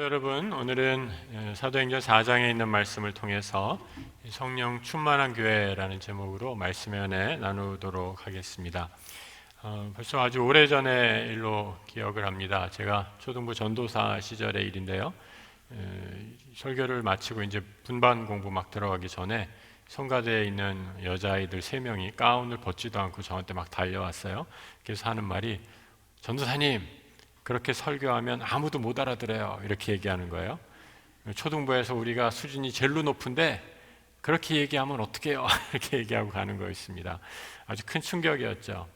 여러분, 오늘은 사도행전 4장에 있는 말씀을 통해서 성령 충만한 교회라는 제목으로 말씀의 은혜 나누도록 하겠습니다. 벌써 아주 오래전의 일로 기억을 합니다. 제가 초등부 전도사 시절의 일인데요. 설교를 마치고 이제 분반 공부 막 들어가기 전에 성가대에 있는 여자아이들 3명이 가운을 벗지도 않고 저한테 막 달려왔어요. 그래서 하는 말이, 전도사님, 그렇게 설교하면 아무도 못 알아들어요. 이렇게 얘기하는 거예요. 초등부에서 우리가 수준이 제일 높은데 그렇게 얘기하면 어떡해요? 이렇게 얘기하고 가는 거였습니다. 아주 큰 충격이었죠.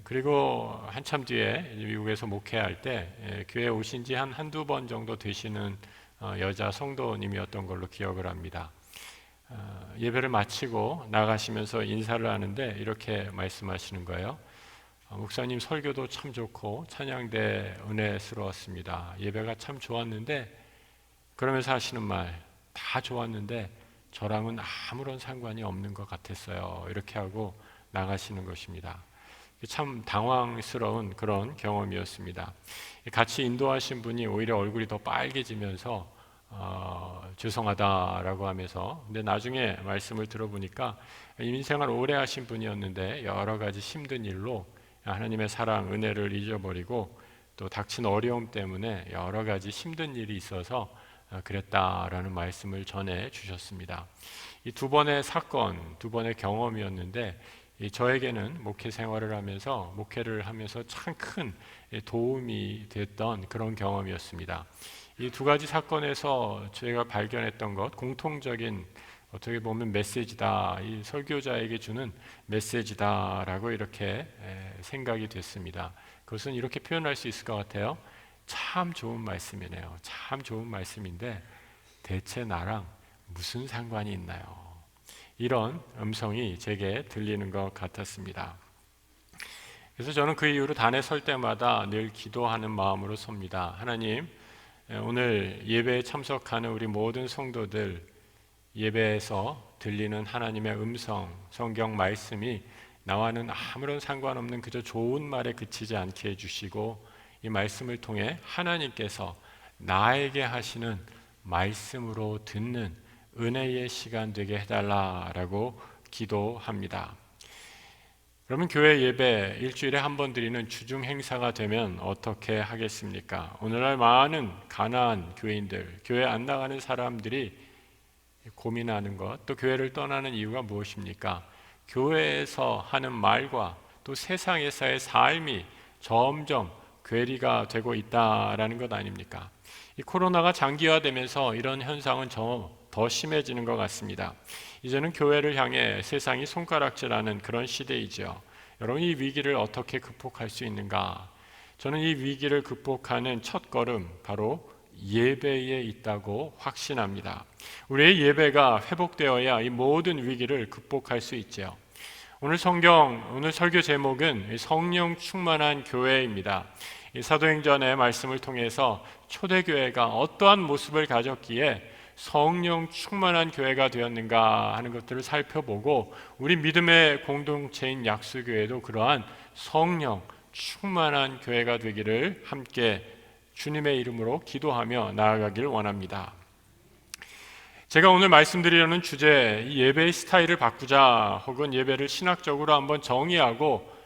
그리고 한참 뒤에 미국에서 목회할 때 교회에 오신 지 한두 번 정도 되시는 여자 성도님이었던 걸로 기억을 합니다. 예배를 마치고 나가시면서 인사를 하는데 이렇게 말씀하시는 거예요. 목사님 설교도 참 좋고 찬양대 은혜스러웠습니다. 예배가 참 좋았는데, 그러면서 하시는 말, 다 좋았는데 저랑은 아무런 상관이 없는 것 같았어요. 이렇게 하고 나가시는 것입니다. 참 당황스러운 그런 경험이었습니다. 같이 인도하신 분이 오히려 얼굴이 더 빨개지면서 죄송하다라고 하면서, 근데 나중에 말씀을 들어보니까 인생을 오래 하신 분이었는데 여러 가지 힘든 일로 하나님의 사랑, 은혜를 잊어버리고 또 닥친 어려움 때문에 여러 가지 힘든 일이 있어서 그랬다라는 말씀을 전해 주셨습니다. 이 두 번의 사건, 두 번의 경험이었는데 저에게는 목회 생활을 하면서, 목회를 하면서 참 큰 도움이 됐던 그런 경험이었습니다. 이 두 가지 사건에서 제가 발견했던 것, 공통적인 어떻게 보면 메시지다, 이 설교자에게 주는 메시지다라고 이렇게 생각이 됐습니다. 그것은 이렇게 표현할 수 있을 것 같아요. 참 좋은 말씀이네요. 참 좋은 말씀인데 대체 나랑 무슨 상관이 있나요? 이런 음성이 제게 들리는 것 같았습니다. 그래서 저는 그 이후로 단에 설 때마다 늘 기도하는 마음으로 섭니다. 하나님, 오늘 예배에 참석하는 우리 모든 성도들, 예배에서 들리는 하나님의 음성, 성경 말씀이 나와는 아무런 상관없는 그저 좋은 말에 그치지 않게 해주시고, 이 말씀을 통해 하나님께서 나에게 하시는 말씀으로 듣는 은혜의 시간 되게 해달라라고 기도합니다. 그러면 교회 예배 일주일에 한 번 드리는 주중 행사가 되면 어떻게 하겠습니까? 오늘날 많은 가난한 교인들, 교회 안 나가는 사람들이 고민하는 것, 또 교회를 떠나는 이유가 무엇입니까? 교회에서 하는 말과 또 세상에서의 삶이 점점 괴리가 되고 있다라는 것 아닙니까? 이 코로나가 장기화되면서 이런 현상은 더 심해지는 것 같습니다. 이제는 교회를 향해 세상이 손가락질하는 그런 시대이죠. 여러분, 이 위기를 어떻게 극복할 수 있는가? 저는 이 위기를 극복하는 첫걸음, 바로 예배에 있다고 확신합니다. 우리의 예배가 회복되어야 이 모든 위기를 극복할 수 있죠. 오늘 설교 제목은 성령 충만한 교회입니다. 이 사도행전의 말씀을 통해서 초대교회가 어떠한 모습을 가졌기에 성령 충만한 교회가 되었는가 하는 것들을 살펴보고, 우리 믿음의 공동체인 약수교회도 그러한 성령 충만한 교회가 되기를 함께 주님의 이름으로 기도하며 나아가길 원합니다. 제가 오늘 말씀드리려는 주제, 이 예배의 스타일을 바꾸자, 혹은 예배를 신학적으로 한번 정의하고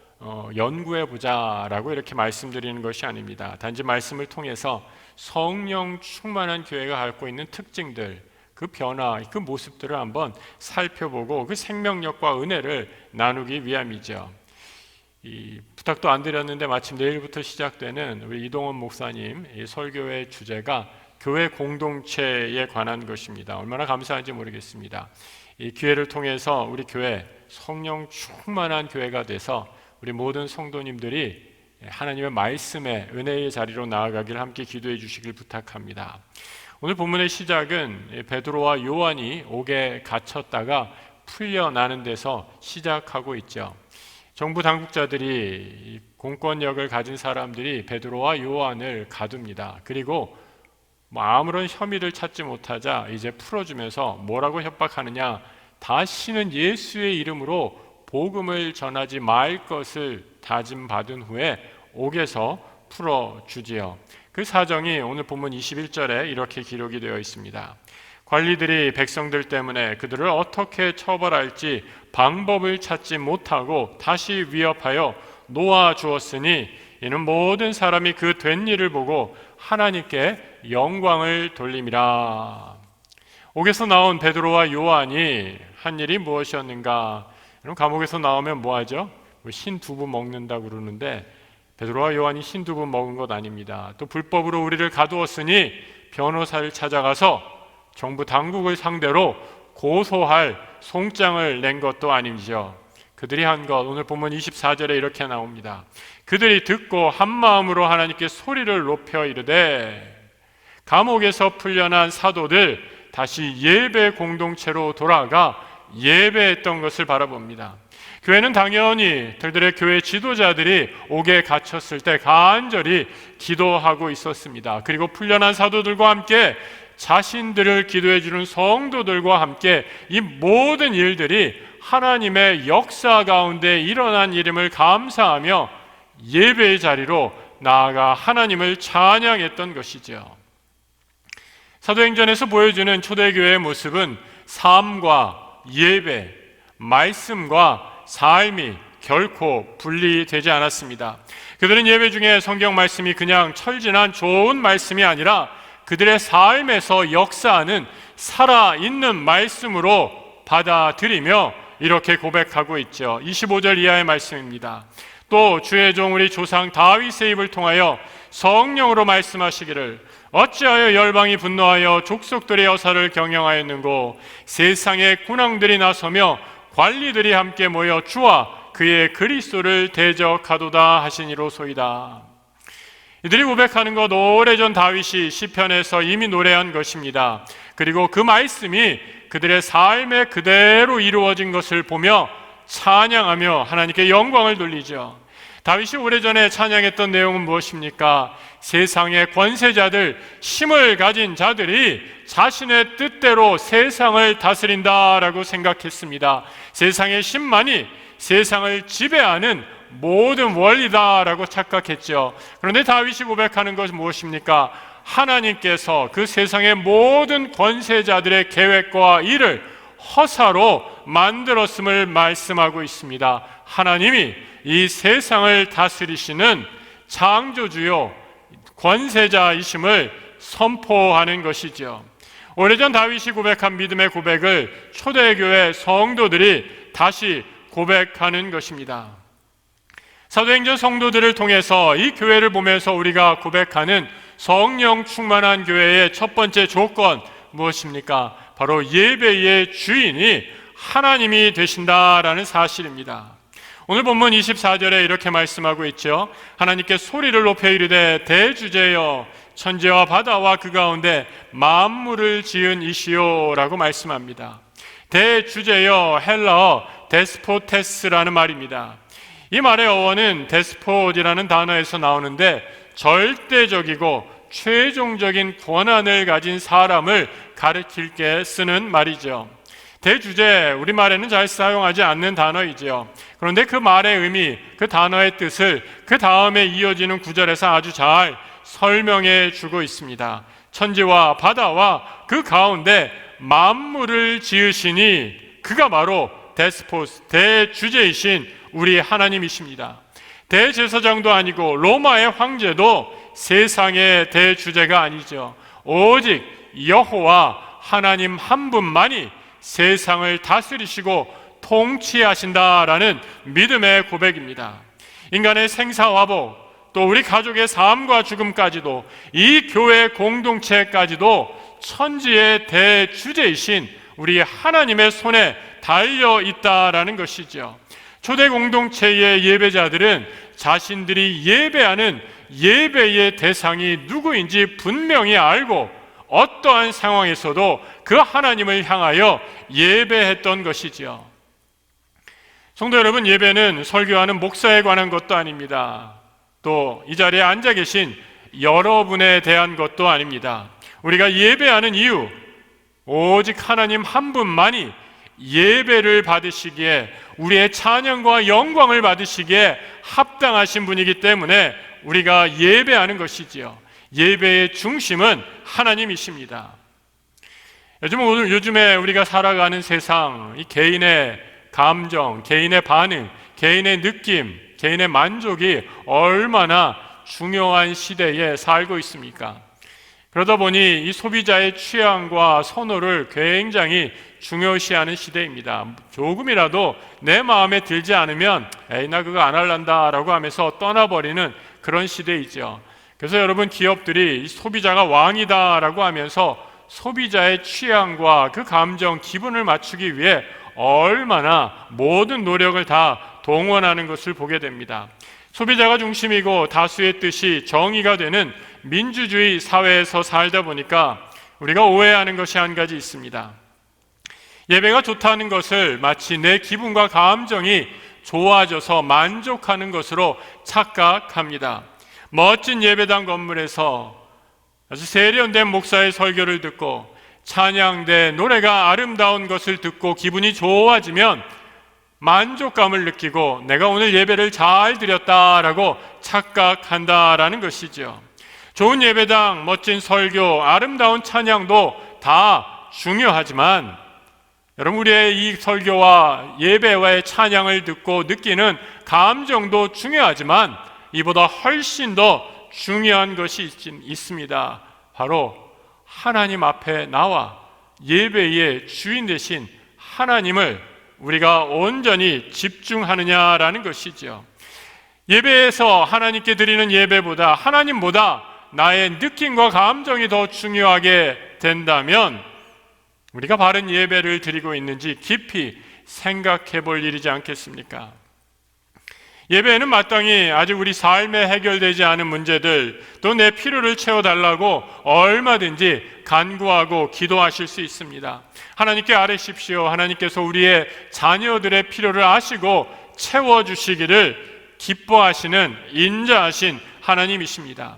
연구해보자 라고 이렇게 말씀드리는 것이 아닙니다. 단지 말씀을 통해서 성령 충만한 교회가 갖고 있는 특징들, 그 변화, 그 모습들을 한번 살펴보고 그 생명력과 은혜를 나누기 위함이죠. 이 부탁도 안 드렸는데 마침 내일부터 시작되는 우리 이동원 목사님 이 설교의 주제가 교회 공동체에 관한 것입니다. 얼마나 감사한지 모르겠습니다. 이 기회를 통해서 우리 교회 성령 충만한 교회가 돼서 우리 모든 성도님들이 하나님의 말씀의 은혜의 자리로 나아가기를 함께 기도해 주시길 부탁합니다. 오늘 본문의 시작은 베드로와 요한이 옥에 갇혔다가 풀려나는 데서 시작하고 있죠. 정부 당국자들이, 공권력을 가진 사람들이 베드로와 요한을 가둡니다. 그리고 아무런 혐의를 찾지 못하자 이제 풀어주면서 뭐라고 협박하느냐, 다시는 예수의 이름으로 복음을 전하지 말 것을 다짐받은 후에 옥에서 풀어주지요. 그 사정이 오늘 본문 21절에 이렇게 기록이 되어 있습니다. 관리들이 백성들 때문에 그들을 어떻게 처벌할지 방법을 찾지 못하고 다시 위협하여 놓아 주었으니 이는 모든 사람이 그 된 일을 보고 하나님께 영광을 돌림이라. 옥에서 나온 베드로와 요한이 한 일이 무엇이었는가? 여러분, 감옥에서 나오면 뭐하죠? 흰두부 먹는다고 그러는데 베드로와 요한이 흰두부 먹은 것 아닙니다. 또 불법으로 우리를 가두었으니 변호사를 찾아가서 정부 당국을 상대로 고소할 송장을 낸 것도 아니죠. 그들이 한 것, 오늘 본문 24절에 이렇게 나옵니다. 그들이 듣고 한 마음으로 하나님께 소리를 높여 이르되, 감옥에서 풀려난 사도들 다시 예배 공동체로 돌아가 예배했던 것을 바라봅니다. 교회는 당연히 그들의 교회 지도자들이 옥에 갇혔을 때 간절히 기도하고 있었습니다. 그리고 풀려난 사도들과 함께 자신들을 기도해 주는 성도들과 함께 이 모든 일들이 하나님의 역사 가운데 일어난 일임을 감사하며 예배의 자리로 나아가 하나님을 찬양했던 것이죠. 사도행전에서 보여주는 초대교회의 모습은 삶과 예배, 말씀과 삶이 결코 분리되지 않았습니다. 그들은 예배 중에 성경 말씀이 그냥 철진한 좋은 말씀이 아니라 그들의 삶에서 역사하는 살아있는 말씀으로 받아들이며 이렇게 고백하고 있죠. 25절 이하의 말씀입니다. 또 주의 종 우리 조상 다윗의 입을 통하여 성령으로 말씀하시기를 어찌하여 열방이 분노하여 족속들의 여사를 경영하였는고 세상의 군왕들이 나서며 관리들이 함께 모여 주와 그의 그리스도를 대적하도다 하시니로소이다. 이들이 고백하는 것, 오래전 다윗이 시편에서 이미 노래한 것입니다. 그리고 그 말씀이 그들의 삶에 그대로 이루어진 것을 보며 찬양하며 하나님께 영광을 돌리죠. 다윗이 오래전에 찬양했던 내용은 무엇입니까? 세상의 권세자들, 힘을 가진 자들이 자신의 뜻대로 세상을 다스린다라고 생각했습니다. 세상의 힘만이 세상을 지배하는 모든 원리다라고 착각했죠. 그런데 다윗이 고백하는 것은 무엇입니까? 하나님께서 그 세상의 모든 권세자들의 계획과 일을 허사로 만들었음을 말씀하고 있습니다. 하나님이 이 세상을 다스리시는 창조주요 권세자이심을 선포하는 것이죠. 오래전 다윗이 고백한 믿음의 고백을 초대교회 성도들이 다시 고백하는 것입니다. 사도행전 성도들을 통해서 이 교회를 보면서 우리가 고백하는 성령 충만한 교회의 첫 번째 조건 무엇입니까? 바로 예배의 주인이 하나님이 되신다라는 사실입니다. 오늘 본문 24절에 이렇게 말씀하고 있죠. 하나님께 소리를 높여 이르되 대주제여 천지와 바다와 그 가운데 만물을 지은 이시오 라고 말씀합니다. 대주제여, 헬라어 데스포테스라는 말입니다. 이 말의 어원은 데스포트라는 단어에서 나오는데 절대적이고 최종적인 권한을 가진 사람을 가리킬 때 쓰는 말이죠. 대주제, 우리말에는 잘 사용하지 않는 단어이죠. 그런데 그 말의 의미, 그 단어의 뜻을 그 다음에 이어지는 구절에서 아주 잘 설명해 주고 있습니다. 천지와 바다와 그 가운데 만물을 지으시니 그가 바로 데스포스, 대주제이신 우리 하나님이십니다. 대제사장도 아니고 로마의 황제도 세상의 대주제가 아니죠. 오직 여호와 하나님 한 분만이 세상을 다스리시고 통치하신다라는 믿음의 고백입니다. 인간의 생사화복, 또 우리 가족의 삶과 죽음까지도, 이 교회 공동체까지도 천지의 대주제이신 우리 하나님의 손에 달려 있다라는 것이죠. 초대 공동체의 예배자들은 자신들이 예배하는 예배의 대상이 누구인지 분명히 알고 어떠한 상황에서도 그 하나님을 향하여 예배했던 것이지요. 성도 여러분, 예배는 설교하는 목사에 관한 것도 아닙니다. 또 이 자리에 앉아 계신 여러분에 대한 것도 아닙니다. 우리가 예배하는 이유, 오직 하나님 한 분만이 예배를 받으시기에, 우리의 찬양과 영광을 받으시기에 합당하신 분이기 때문에 우리가 예배하는 것이지요. 예배의 중심은 하나님이십니다. 요즘에 우리가 살아가는 세상, 이 개인의 감정, 개인의 반응, 개인의 느낌, 개인의 만족이 얼마나 중요한 시대에 살고 있습니까? 그러다 보니 이 소비자의 취향과 선호를 굉장히 중요시하는 시대입니다. 조금이라도 내 마음에 들지 않으면 에이 나 그거 안 할란다 라고 하면서 떠나버리는 그런 시대이죠. 그래서 여러분, 기업들이 소비자가 왕이다 라고 하면서 소비자의 취향과 그 감정, 기분을 맞추기 위해 얼마나 모든 노력을 다 동원하는 것을 보게 됩니다. 소비자가 중심이고 다수의 뜻이 정의가 되는 민주주의 사회에서 살다 보니까 우리가 오해하는 것이 한 가지 있습니다. 예배가 좋다는 것을 마치 내 기분과 감정이 좋아져서 만족하는 것으로 착각합니다. 멋진 예배당 건물에서 아주 세련된 목사의 설교를 듣고 찬양대 노래가 아름다운 것을 듣고 기분이 좋아지면 만족감을 느끼고 내가 오늘 예배를 잘 드렸다라고 착각한다라는 것이죠. 좋은 예배당, 멋진 설교, 아름다운 찬양도 다 중요하지만 여러분, 우리의 이 설교와 예배와의 찬양을 듣고 느끼는 감정도 중요하지만 이보다 훨씬 더 중요한 것이 있습니다. 바로 하나님 앞에 나와 예배의 주인 되신 하나님을 우리가 온전히 집중하느냐라는 것이죠. 예배에서 하나님께 드리는 예배보다 하나님보다 나의 느낌과 감정이 더 중요하게 된다면 우리가 바른 예배를 드리고 있는지 깊이 생각해 볼 일이지 않겠습니까? 예배에는 마땅히 아직 우리 삶에 해결되지 않은 문제들, 또 내 필요를 채워달라고 얼마든지 간구하고 기도하실 수 있습니다. 하나님께 아뢰십시오. 하나님께서 우리의 자녀들의 필요를 아시고 채워주시기를 기뻐하시는 인자하신 하나님이십니다.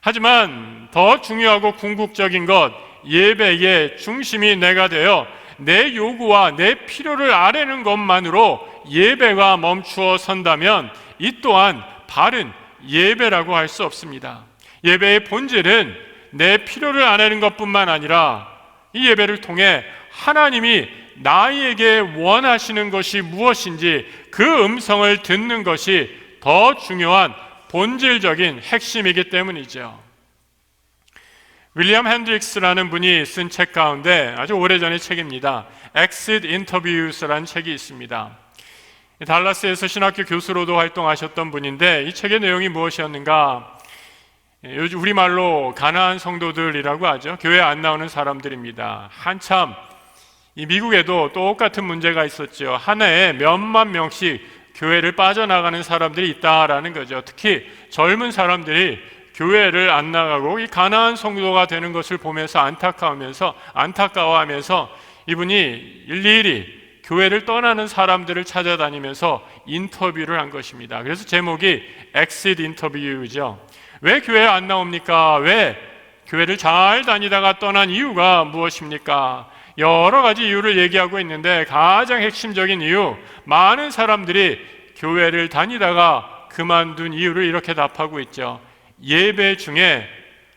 하지만 더 중요하고 궁극적인 것, 예배의 중심이 내가 되어 내 요구와 내 필요를 아뢰는 것만으로 예배가 멈추어 선다면 이 또한 바른 예배라고 할 수 없습니다. 예배의 본질은 내 필요를 아뢰는 것뿐만 아니라 이 예배를 통해 하나님이 나에게 원하시는 것이 무엇인지 그 음성을 듣는 것이 더 중요한 본질적인 핵심이기 때문이죠. 윌리엄 핸드릭스라는 분이 쓴 책 가운데 아주 오래전의 책입니다. Exit Interviews라는 책이 있습니다. 달라스에서 신학교 교수로도 활동하셨던 분인데 이 책의 내용이 무엇이었는가? 요즘 우리말로 가난한 성도들이라고 하죠. 교회 안 나오는 사람들입니다. 한참 이 미국에도 똑같은 문제가 있었죠. 한 해에 몇만 명씩 교회를 빠져나가는 사람들이 있다라는 거죠. 특히 젊은 사람들이 교회를 안 나가고 이 가난한 성도가 되는 것을 보면서 안타까워하면서 이분이 일일이 교회를 떠나는 사람들을 찾아다니면서 인터뷰를 한 것입니다. 그래서 제목이 Exit Interview죠. 왜 교회에 안 나옵니까? 왜 교회를 잘 다니다가 떠난 이유가 무엇입니까? 여러 가지 이유를 얘기하고 있는데 가장 핵심적인 이유, 많은 사람들이 교회를 다니다가 그만둔 이유를 이렇게 답하고 있죠. 예배 중에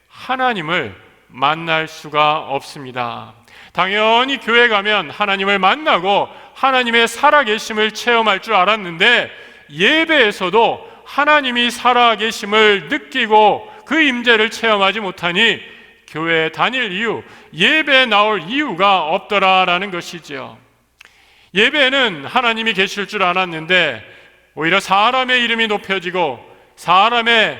하나님을 만날 수가 없습니다. 당연히 교회 가면 하나님을 만나고 하나님의 살아계심을 체험할 줄 알았는데 예배에서도 하나님이 살아계심을 느끼고 그 임재를 체험하지 못하니 교회에 다닐 이유, 예배에 나올 이유가 없더라라는 것이죠. 예배에는 하나님이 계실 줄 알았는데 오히려 사람의 이름이 높여지고 사람의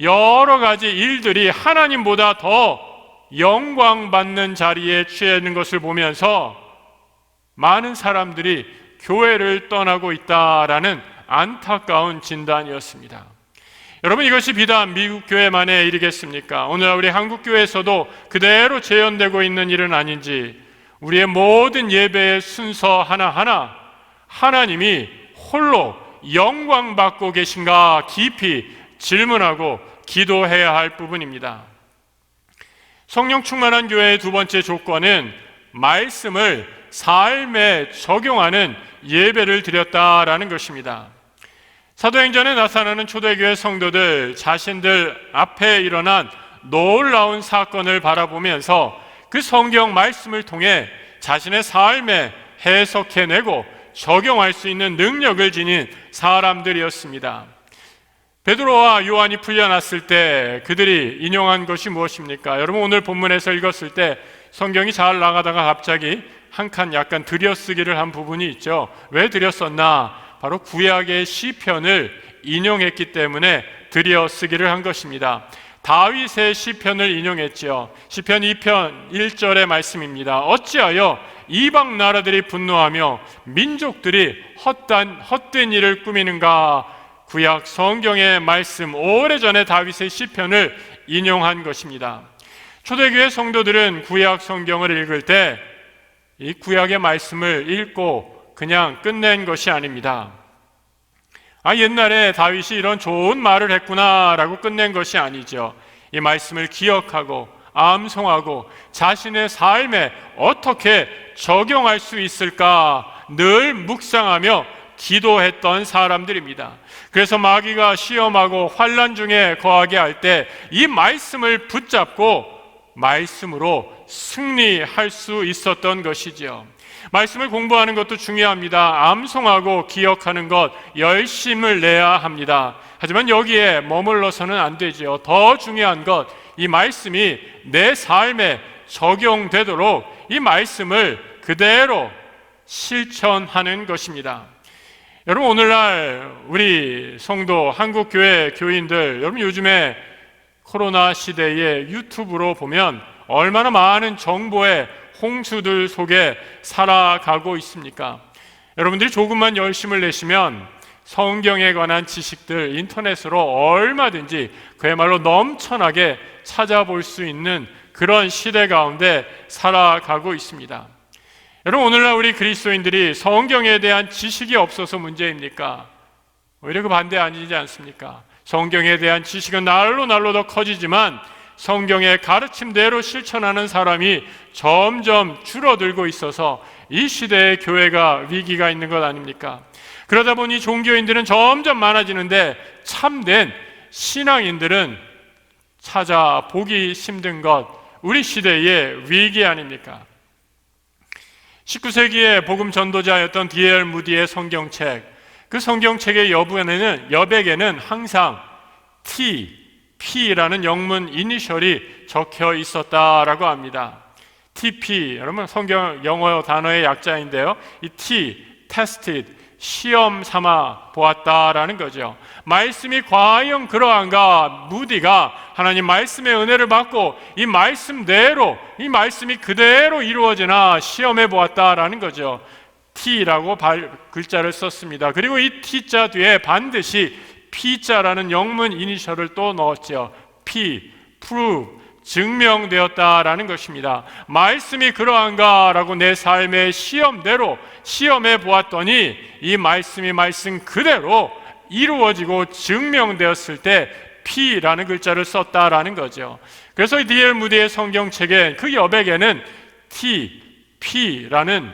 여러 가지 일들이 하나님보다 더 영광받는 자리에 취하는 것을 보면서 많은 사람들이 교회를 떠나고 있다라는 안타까운 진단이었습니다. 여러분, 이것이 비단 미국 교회만의 일이겠습니까? 오늘 우리 한국 교회에서도 그대로 재현되고 있는 일은 아닌지 우리의 모든 예배의 순서 하나하나 하나님이 홀로 영광받고 계신가 깊이 질문하고 기도해야 할 부분입니다. 성령 충만한 교회의 두 번째 조건은 말씀을 삶에 적용하는 예배를 드렸다라는 것입니다. 사도행전에 나타나는 초대교회 성도들 자신들 앞에 일어난 놀라운 사건을 바라보면서 그 성경 말씀을 통해 자신의 삶에 해석해내고 적용할 수 있는 능력을 지닌 사람들이었습니다. 베드로와 요한이 풀려났을 때 그들이 인용한 것이 무엇입니까? 여러분, 오늘 본문에서 읽었을 때 성경이 잘 나가다가 갑자기 한 칸 약간 들여쓰기를 한 부분이 있죠. 왜 들였었나? 바로 구약의 시편을 인용했기 때문에 들여쓰기를 한 것입니다. 다윗의 시편을 인용했지요. 시편 2편 1절의 말씀입니다. 어찌하여 이방 나라들이 분노하며 민족들이 헛된 일을 꾸미는가? 구약 성경의 말씀, 오래전에 다윗의 시편을 인용한 것입니다. 초대교회 성도들은 구약 성경을 읽을 때 이 구약의 말씀을 읽고 그냥 끝낸 것이 아닙니다. 옛날에 다윗이 이런 좋은 말을 했구나라고 끝낸 것이 아니죠. 이 말씀을 기억하고 암송하고 자신의 삶에 어떻게 적용할 수 있을까 늘 묵상하며 기도했던 사람들입니다. 그래서 마귀가 시험하고 환난 중에 거하게 할 때 이 말씀을 붙잡고 말씀으로 승리할 수 있었던 것이지요. 말씀을 공부하는 것도 중요합니다. 암송하고 기억하는 것, 열심을 내야 합니다. 하지만 여기에 머물러서는 안 되죠. 더 중요한 것, 이 말씀이 내 삶에 적용되도록 이 말씀을 그대로 실천하는 것입니다. 여러분, 오늘날 우리 성도, 한국교회 교인들, 여러분 요즘에 코로나 시대에 유튜브로 보면 얼마나 많은 정보의 홍수들 속에 살아가고 있습니까? 여러분들이 조금만 열심을 내시면 성경에 관한 지식들 인터넷으로 얼마든지 그야말로 넘쳐나게 찾아볼 수 있는 그런 시대 가운데 살아가고 있습니다. 여러분, 오늘날 우리 그리스도인들이 성경에 대한 지식이 없어서 문제입니까? 오히려 그 반대 아니지 않습니까? 성경에 대한 지식은 날로 날로 더 커지지만 성경의 가르침대로 실천하는 사람이 점점 줄어들고 있어서 이 시대의 교회가 위기가 있는 것 아닙니까? 그러다 보니 종교인들은 점점 많아지는데 참된 신앙인들은 찾아보기 힘든 것, 우리 시대의 위기 아닙니까? 19세기의 복음 전도자였던 D.L. 무디의 성경책, 그 성경책의 여백에는 항상 TP라는 영문 이니셜이 적혀 있었다라고 합니다. TP, 여러분 성경 영어 단어의 약자인데요. 이 T, tested, 시험 삼아 보았다라는 거죠. 말씀이 과연 그러한가? 무디가 하나님 말씀의 은혜를 받고 이 말씀대로, 이 말씀이 그대로 이루어지나 시험해 보았다라는 거죠. T라고 글자를 썼습니다. 그리고 이 T자 뒤에 반드시 P자라는 영문 이니셜을 또 넣었죠. P, prove, 증명되었다라는 것입니다. 말씀이 그러한가라고 내 삶의 시험대로 시험해 보았더니 이 말씀이 말씀 그대로 이루어지고 증명되었을 때 P라는 글자를 썼다라는 거죠. 그래서 이 D.L. 무디의 성경책에 그 여백에는 T, P라는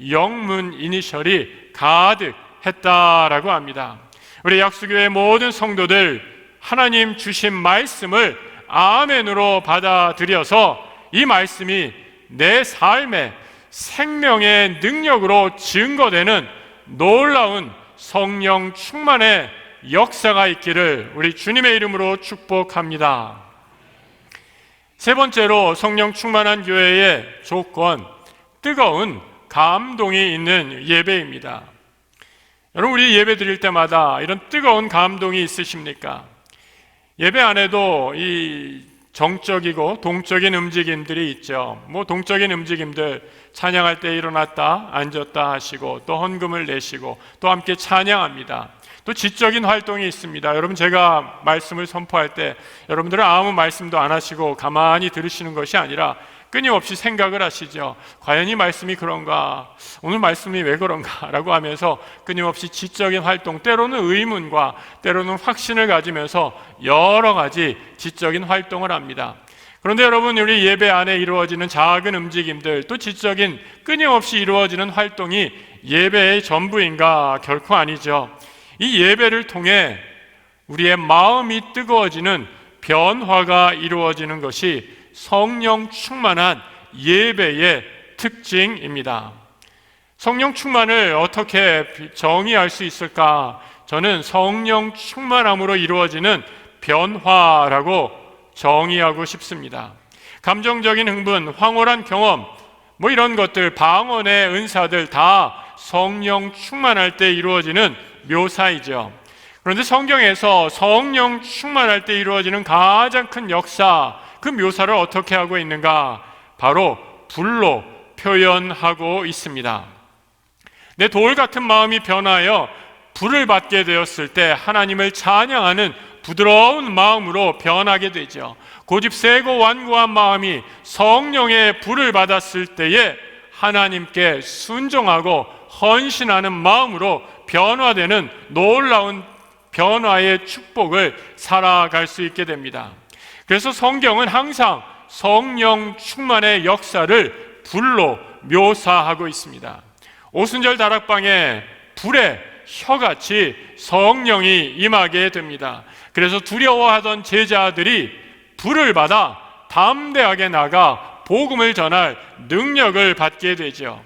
영문 이니셜이 가득했다라고 합니다. 우리 약수교회 모든 성도들, 하나님 주신 말씀을 아멘으로 받아들여서 이 말씀이 내 삶의 생명의 능력으로 증거되는 놀라운 성령 충만의 역사가 있기를 우리 주님의 이름으로 축복합니다. 세 번째로 성령 충만한 교회의 조건, 뜨거운 감동이 있는 예배입니다. 여러분, 우리 예배 드릴 때마다 이런 뜨거운 감동이 있으십니까? 예배 안에도 이 정적이고 동적인 움직임들이 있죠. 동적인 움직임들, 찬양할 때 일어났다 앉았다 하시고 또 헌금을 내시고 또 함께 찬양합니다. 또 지적인 활동이 있습니다. 여러분, 제가 말씀을 선포할 때 여러분들은 아무 말씀도 안 하시고 가만히 들으시는 것이 아니라 끊임없이 생각을 하시죠. 과연 이 말씀이 그런가? 오늘 말씀이 왜 그런가? 라고 하면서 끊임없이 지적인 활동, 때로는 의문과 때로는 확신을 가지면서 여러 가지 지적인 활동을 합니다. 그런데 여러분, 우리 예배 안에 이루어지는 작은 움직임들, 또 지적인 끊임없이 이루어지는 활동이 예배의 전부인가? 결코 아니죠. 이 예배를 통해 우리의 마음이 뜨거워지는 변화가 이루어지는 것이 성령 충만한 예배의 특징입니다. 성령 충만을 어떻게 정의할 수 있을까? 저는 성령 충만함으로 이루어지는 변화라고 정의하고 싶습니다. 감정적인 흥분, 황홀한 경험, 이런 것들, 방언의 은사들 다 성령 충만할 때 이루어지는 묘사이죠. 그런데 성경에서 성령 충만할 때 이루어지는 가장 큰 역사, 그 묘사를 어떻게 하고 있는가? 바로 불로 표현하고 있습니다. 내 돌 같은 마음이 변하여 불을 받게 되었을 때 하나님을 찬양하는 부드러운 마음으로 변하게 되죠. 고집 세고 완고한 마음이 성령의 불을 받았을 때에 하나님께 순종하고 헌신하는 마음으로 변화되는 놀라운 변화의 축복을 살아갈 수 있게 됩니다. 그래서 성경은 항상 성령 충만의 역사를 불로 묘사하고 있습니다. 오순절 다락방에 불의 혀같이 성령이 임하게 됩니다. 그래서 두려워하던 제자들이 불을 받아 담대하게 나가 복음을 전할 능력을 받게 되죠.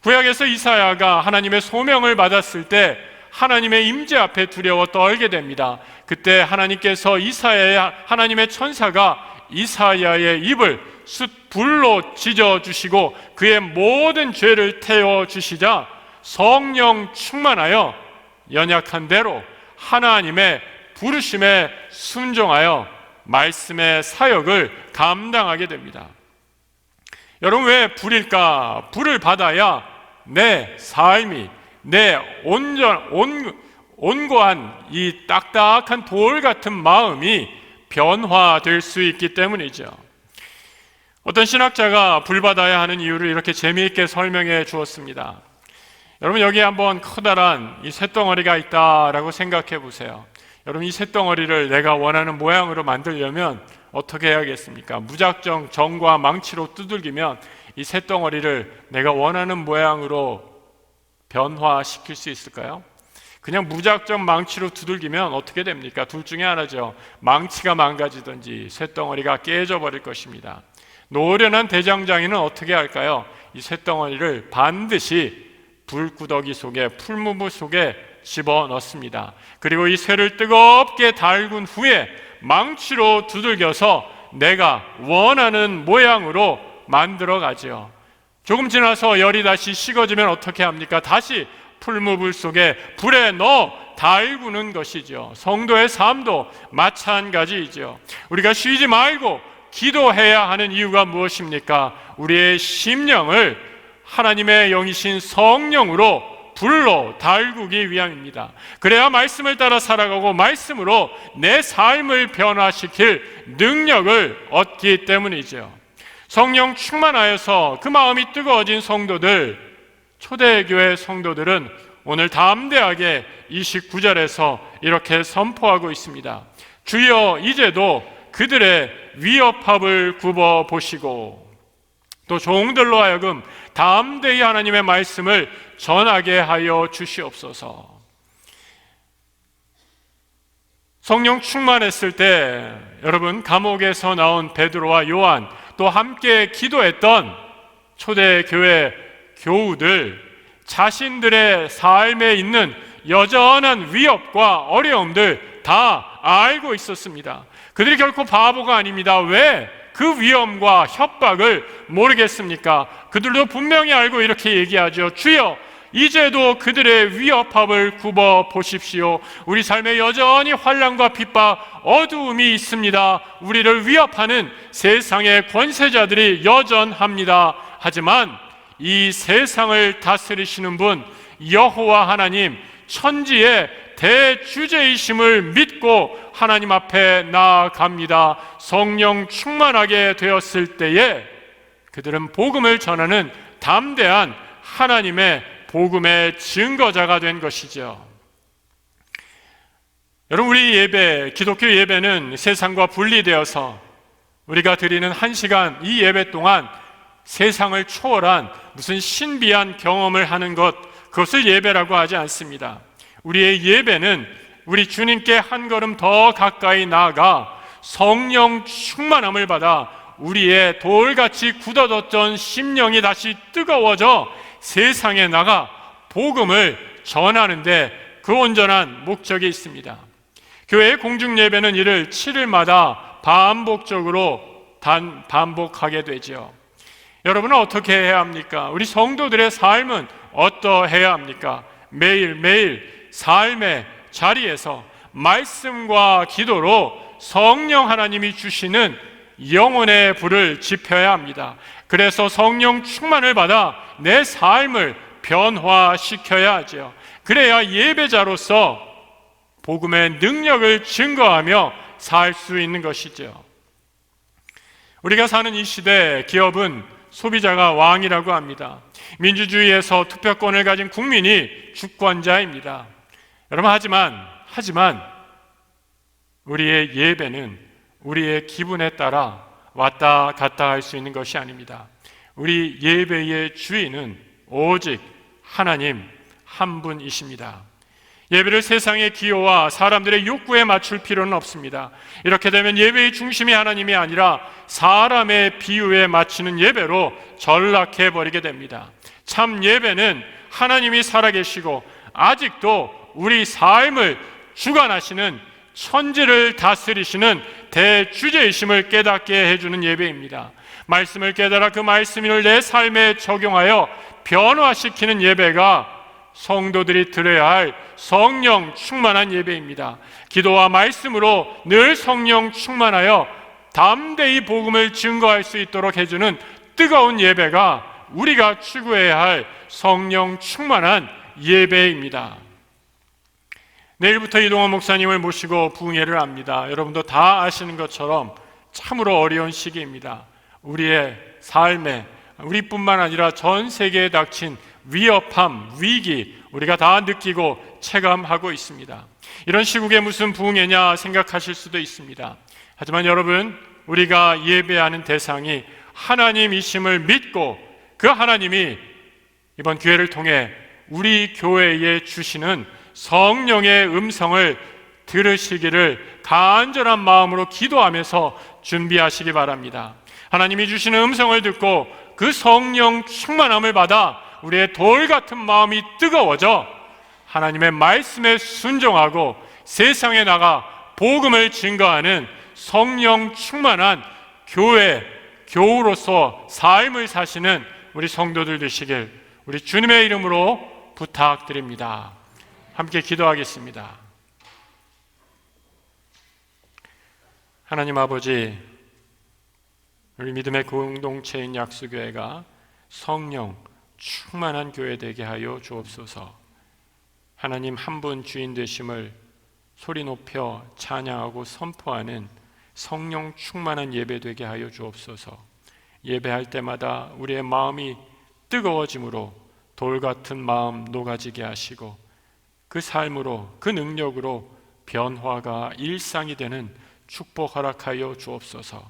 구약에서 이사야가 하나님의 소명을 받았을 때 하나님의 임재 앞에 두려워 떨게 됩니다. 그때 하나님께서 하나님의 천사가 이사야의 입을 숯불로 찢어주시고 그의 모든 죄를 태워주시자 성령 충만하여 연약한 대로 하나님의 부르심에 순종하여 말씀의 사역을 감당하게 됩니다. 여러분, 왜 불일까? 불을 받아야 내 삶이, 내 온고한 이 딱딱한 돌 같은 마음이 변화될 수 있기 때문이죠. 어떤 신학자가 불 받아야 하는 이유를 이렇게 재미있게 설명해 주었습니다. 여러분, 여기에 한번 커다란 이 쇳덩어리가 있다라고 생각해 보세요. 여러분, 이 쇳덩어리를 내가 원하는 모양으로 만들려면 어떻게 해야겠습니까? 무작정 정과 망치로 두들기면 이 쇳덩어리를 내가 원하는 모양으로 변화시킬 수 있을까요? 그냥 무작정 망치로 두들기면 어떻게 됩니까? 둘 중에 하나죠. 망치가 망가지든지 쇳덩어리가 깨져버릴 것입니다. 노련한 대장장이는 어떻게 할까요? 이 쇳덩어리를 반드시 불구더기 속에, 풀무부 속에 집어넣습니다. 그리고 이 쇠를 뜨겁게 달군 후에 망치로 두들겨서 내가 원하는 모양으로 만들어 가죠. 조금 지나서 열이 다시 식어지면 어떻게 합니까? 다시 풀무불 속에 불에 넣어 달구는 것이죠. 성도의 삶도 마찬가지이죠. 우리가 쉬지 말고 기도해야 하는 이유가 무엇입니까? 우리의 심령을 하나님의 영이신 성령으로 불로 달구기 위함입니다. 그래야 말씀을 따라 살아가고 말씀으로 내 삶을 변화시킬 능력을 얻기 때문이죠. 성령 충만하여서 그 마음이 뜨거워진 성도들, 초대교회 성도들은 오늘 담대하게 29절에서 이렇게 선포하고 있습니다. 주여, 이제도 그들의 위협합을 굽어 보시고 또 종들로 하여금 담대히 하나님의 말씀을 전하게 하여 주시옵소서. 성령 충만했을 때 여러분, 감옥에서 나온 베드로와 요한, 또 함께 기도했던 초대교회 교우들, 자신들의 삶에 있는 여전한 위협과 어려움들 다 알고 있었습니다. 그들이 결코 바보가 아닙니다. 왜 그 위험과 협박을 모르겠습니까? 그들도 분명히 알고 이렇게 얘기하죠. 주여, 이제도 그들의 위협합을 굽어 보십시오. 우리 삶에 여전히 환난과 핍박, 어두움이 있습니다. 우리를 위협하는 세상의 권세자들이 여전합니다. 하지만 이 세상을 다스리시는 분, 여호와 하나님, 천지의 대주제이심을 믿고 하나님 앞에 나아갑니다. 성령 충만하게 되었을 때에 그들은 복음을 전하는 담대한 하나님의 복음의 증거자가 된 것이죠. 여러분, 우리 예배, 기독교 예배는 세상과 분리되어서 우리가 드리는 1시간 이 예배 동안 세상을 초월한 무슨 신비한 경험을 하는 것, 그것을 예배라고 하지 않습니다. 우리의 예배는 우리 주님께 한 걸음 더 가까이 나아가 성령 충만함을 받아 우리의 돌같이 굳어졌던 심령이 다시 뜨거워져 세상에 나가 복음을 전하는데 그 온전한 목적이 있습니다. 교회의 공중 예배는 이를 7일마다 반복적으로 반복하게 되죠. 여러분은 어떻게 해야 합니까? 우리 성도들의 삶은 어떠해야 합니까? 매일매일 삶의 자리에서 말씀과 기도로 성령 하나님이 주시는 영혼의 불을 지펴야 합니다. 그래서 성령 충만을 받아 내 삶을 변화시켜야 하죠. 그래야 예배자로서 복음의 능력을 증거하며 살 수 있는 것이죠. 우리가 사는 이 시대 기업은 소비자가 왕이라고 합니다. 민주주의에서 투표권을 가진 국민이 주권자입니다. 여러분, 하지만 우리의 예배는 우리의 기분에 따라 왔다 갔다 할 수 있는 것이 아닙니다. 우리 예배의 주인은 오직 하나님 한 분이십니다. 예배를 세상의 기호와 사람들의 욕구에 맞출 필요는 없습니다. 이렇게 되면 예배의 중심이 하나님이 아니라 사람의 비유에 맞추는 예배로 전락해 버리게 됩니다. 참 예배는 하나님이 살아계시고 아직도 우리 삶을 주관하시는, 천지를 다스리시는 대주제이심을 깨닫게 해주는 예배입니다. 말씀을 깨달아 그 말씀을 내 삶에 적용하여 변화시키는 예배가 성도들이 드려야 할 성령 충만한 예배입니다. 기도와 말씀으로 늘 성령 충만하여 담대히 복음을 증거할 수 있도록 해주는 뜨거운 예배가 우리가 추구해야 할 성령 충만한 예배입니다. 내일부터 이동원 목사님을 모시고 부흥회를 합니다. 여러분도 다 아시는 것처럼 참으로 어려운 시기입니다. 우리의 삶에, 우리뿐만 아니라 전 세계에 닥친 위협함, 위기, 우리가 다 느끼고 체감하고 있습니다. 이런 시국에 무슨 부흥회냐 생각하실 수도 있습니다. 하지만 여러분, 우리가 예배하는 대상이 하나님이심을 믿고 그 하나님이 이번 기회를 통해 우리 교회에 주시는 성령의 음성을 들으시기를 간절한 마음으로 기도하면서 준비하시기 바랍니다. 하나님이 주시는 음성을 듣고 그 성령 충만함을 받아 우리의 돌 같은 마음이 뜨거워져 하나님의 말씀에 순종하고 세상에 나가 복음을 증거하는 성령 충만한 교우로서 삶을 사시는 우리 성도들 되시길 우리 주님의 이름으로 부탁드립니다. 함께 기도하겠습니다. 하나님 아버지, 우리 믿음의 공동체인 약수교회가 성령 충만한 교회 되게 하여 주옵소서. 하나님 한 분 주인 되심을 소리 높여 찬양하고 선포하는 성령 충만한 예배 되게 하여 주옵소서. 예배할 때마다 우리의 마음이 뜨거워짐으로 돌 같은 마음 녹아지게 하시고 그 삶으로, 그 능력으로 변화가 일상이 되는 축복 허락하여 주옵소서.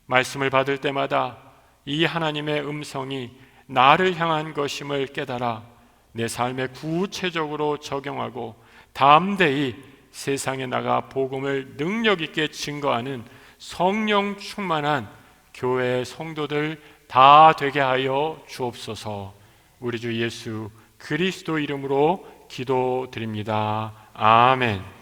말씀을 받을 때마다 이 하나님의 음성이 나를 향한 것임을 깨달아 내 삶에 구체적으로 적용하고 담대히 세상에 나가 복음을 능력 있게 증거하는 성령 충만한 교회의 성도들 다 되게 하여 주옵소서. 우리 주 예수 그리스도 이름으로 기도드립니다. 아멘.